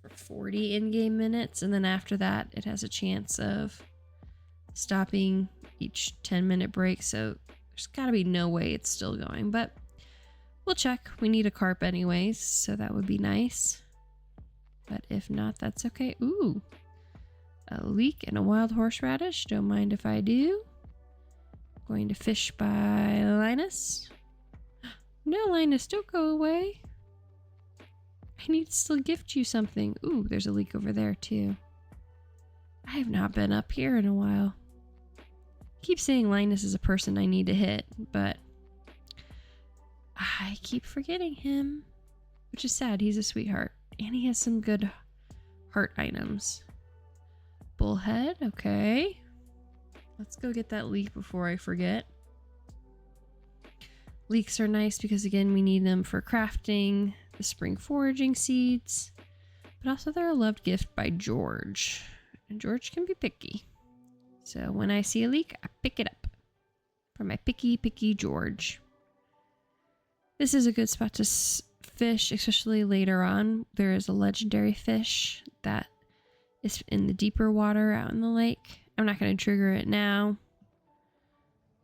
[SPEAKER 1] for 40 in-game minutes, and then after that it has a chance of stopping each 10-minute break, so there's got to be no way it's still going, but we'll check. We need a carp anyways, so that would be nice. But if not, that's okay. Ooh, a leek and a wild horseradish. Don't mind if I do. Going to fish by Linus. No, Linus, don't go away. I need to still gift you something. Ooh, there's a leek over there too. I have not been up here in a while. I keep saying Linus is a person I need to hit, but I keep forgetting him, which is sad. He's a sweetheart, and he has some good heart items. Bullhead, okay. Let's go get that leek before I forget. Leeks are nice because, again, we need them for crafting the spring foraging seeds, but also they're a loved gift by George, and George can be picky. So when I see a leek, I pick it up for my picky George. This is a good spot to fish, especially later on. There is a legendary fish that is in the deeper water out in the lake. I'm not going to trigger it now,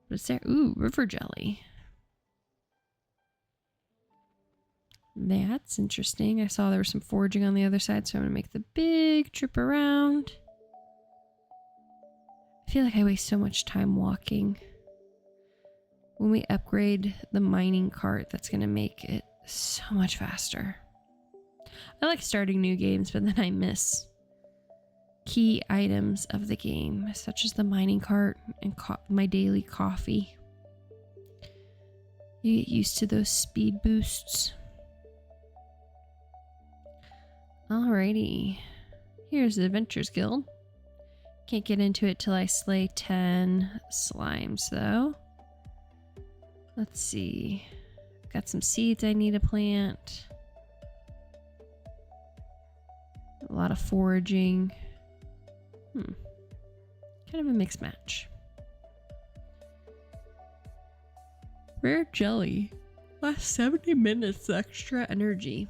[SPEAKER 1] but it's there. Ooh, river jelly. That's interesting. I saw there was some foraging on the other side, so I'm going to make the big trip around. I feel like I waste so much time walking. When we upgrade the mining cart, that's going to make it so much faster. I like starting new games, but then I miss key items of the game, such as the mining cart and my daily coffee. You get used to those speed boosts. Alrighty, here's the Adventures Guild. Can't get into it till I slay 10 slimes though. Let's see, got some seeds I need to plant. A lot of foraging. Kind of a mixed match. Rare jelly. Lasts 70 minutes extra energy.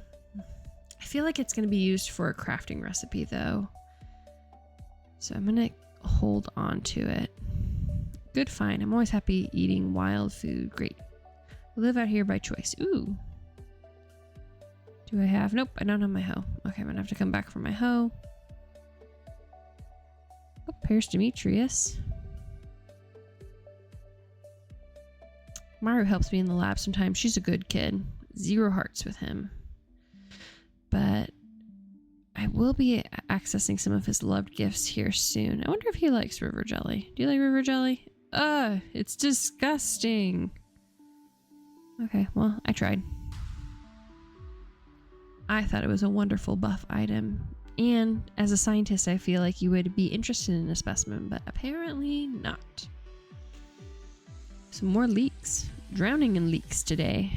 [SPEAKER 1] I feel like it's going to be used for a crafting recipe though, so I'm going to hold on to it. Good find. I'm always happy eating wild food. Great. I live out here by choice. Ooh. Do I have... Nope, I don't have my hoe. Okay, I'm going to have to come back for my hoe. Oh, here's Demetrius. Maru helps me in the lab sometimes. She's a good kid. 0 hearts with him. But I will be accessing some of his loved gifts here soon. I wonder if he likes river jelly. Do you like river jelly? Ugh, it's disgusting. Okay, well, I tried. I thought it was a wonderful buff item. And as a scientist, I feel like you would be interested in a specimen, but apparently not. Some more leeks. Drowning in leeks today.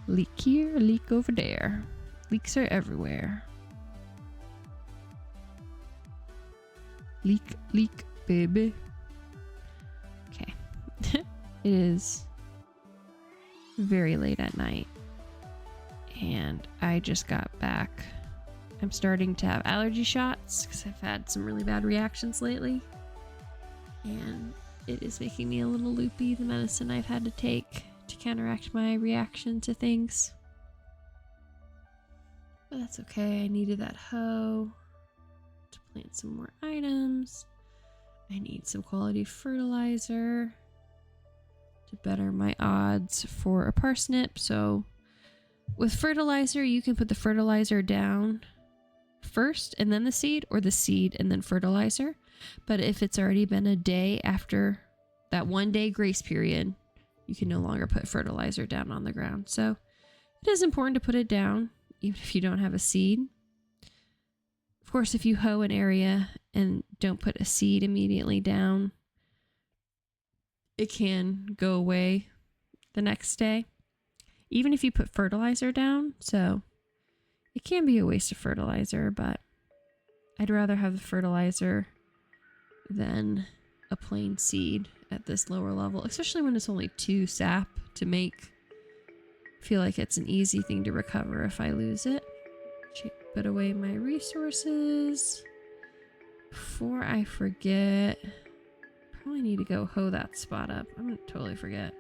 [SPEAKER 1] Leek here, leek over there. Leeks are everywhere. Leek, leek, baby. Okay. It is very late at night, and I just got back. I'm starting to have allergy shots because I've had some really bad reactions lately, and it is making me a little loopy, the medicine I've had to take to counteract my reaction to things. But that's okay. I needed that hoe to plant some more items. I need some quality fertilizer to better my odds for a parsnip. So with fertilizer, you can put the fertilizer down first and then the seed, or the seed and then fertilizer. But if it's already been a day after that 1 day grace period, you can no longer put fertilizer down on the ground. So it is important to put it down, even if you don't have a seed. Of course, if you hoe an area and don't put a seed immediately down, it can go away the next day, even if you put fertilizer down. So it can be a waste of fertilizer, but I'd rather have the fertilizer than a plain seed at this lower level, especially when it's only 2 sap to make. Feel like it's an easy thing to recover if I lose it. Put away my resources before I forget. Probably need to go hoe that spot up. I'm gonna totally forget.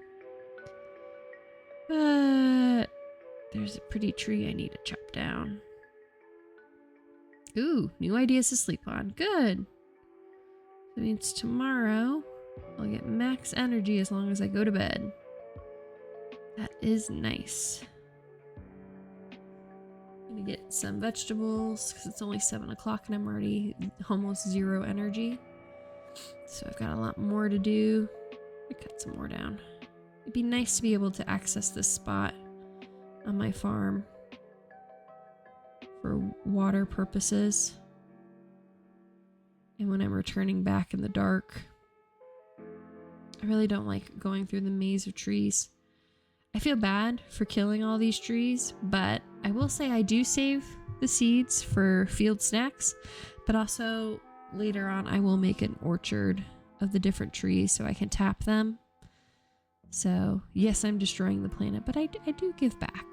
[SPEAKER 1] But there's a pretty tree I need to chop down. Ooh, new ideas to sleep on. Good. That means tomorrow I'll get max energy as long as I go to bed. That is nice. I'm gonna get some vegetables because it's only 7 o'clock and I'm already almost 0 energy. So I've got a lot more to do. I cut some more down. It'd be nice to be able to access this spot on my farm for water purposes. And when I'm returning back in the dark, I really don't like going through the maze of trees. I feel bad for killing all these trees, but I will say I do save the seeds for field snacks, but also later on I will make an orchard of the different trees so I can tap them. So yes, I'm destroying the planet, but I do give back.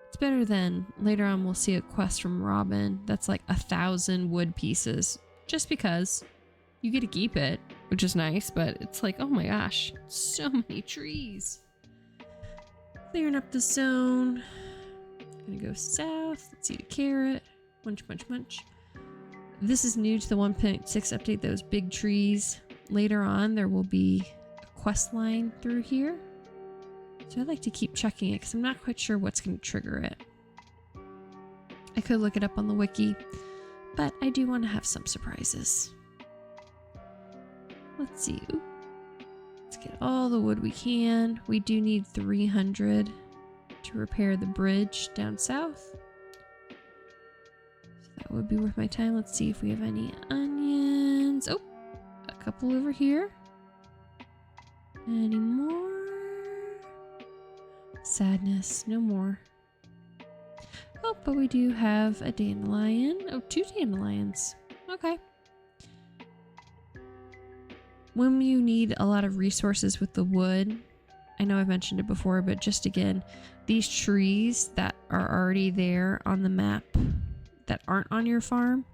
[SPEAKER 1] It's better than later on we'll see a quest from Robin that's like 1,000 wood pieces just because you get to keep it, which is nice, but it's like, oh my gosh, so many trees. Clearing up the zone. Gonna go south. Let's eat a carrot. Munch, munch, munch. This is new to the 1.6 update, those big trees. Later on, there will be a quest line through here. So I'd like to keep checking it because I'm not quite sure what's going to trigger it. I could look it up on the wiki, but I do want to have some surprises. Let's see. Ooh. Let's get all the wood we can. We do need 300 to repair the bridge down south. So that would be worth my time. Let's see if we have any onions. Oh, a couple over here. Any more? Sadness. No more. Oh, but we do have a dandelion. Oh, 2 dandelions. Okay. When you need a lot of resources with the wood, I know I've mentioned it before, but just again, these trees that are already there on the map that aren't on your farm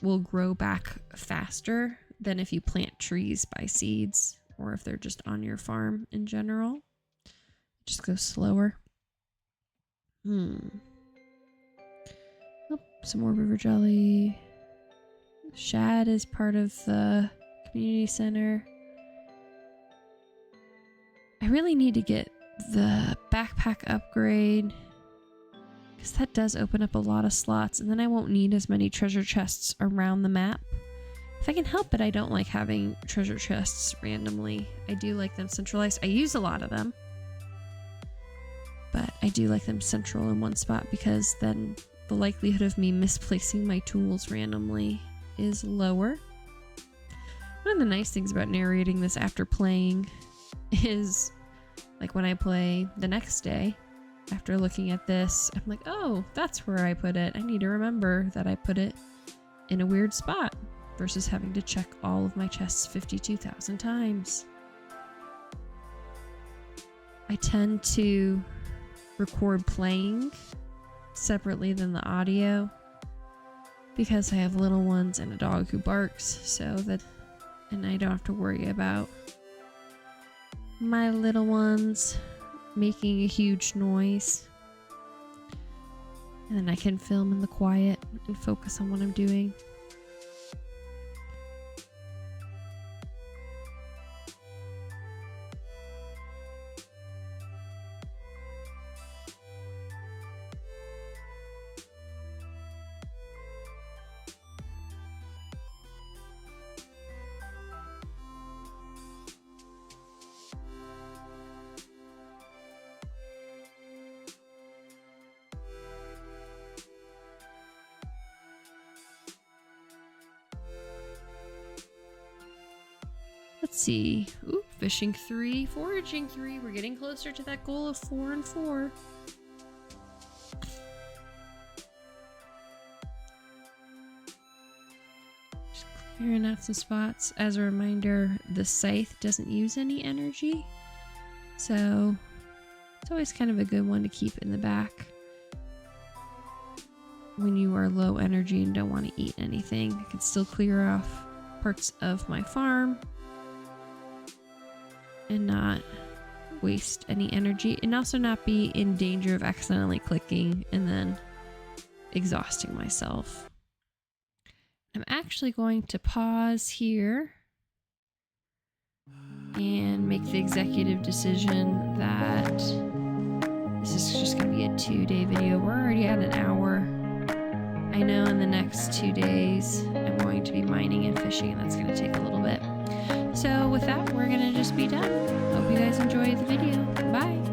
[SPEAKER 1] will grow back faster than if you plant trees by seeds or if they're just on your farm in general. Just go slower. Oh, some more river jelly. Shad is part of the community center. I really need to get the backpack upgrade because that does open up a lot of slots, and then I won't need as many treasure chests around the map. If I can help it, I don't like having treasure chests randomly. I do like them centralized. I use a lot of them, but I do like them central in one spot because then the likelihood of me misplacing my tools randomly is lower. One of the nice things about narrating this after playing is, like, when I play the next day, after looking at this, I'm like, oh, that's where I put it. I need to remember that I put it in a weird spot versus having to check all of my chests 52,000 times. I tend to record playing separately than the audio because I have little ones and a dog who barks, and I don't have to worry about my little ones making a huge noise. And then I can film in the quiet and focus on what I'm doing. Let's see. Ooh, fishing 3, foraging 3. We're getting closer to that goal of 4 and 4. Just clearing out some spots. As a reminder, the scythe doesn't use any energy. So it's always kind of a good one to keep in the back when you are low energy and don't want to eat anything. I can still clear off parts of my farm and not waste any energy, and also not be in danger of accidentally clicking and then exhausting myself. I'm actually going to pause here and make the executive decision that this is just going to be a 2-day video. We're already at an hour. I know in the next 2 days I'm going to be mining and fishing, and that's going to take a little bit. So with that, we're going to just be done. Hope you guys enjoyed the video. Bye!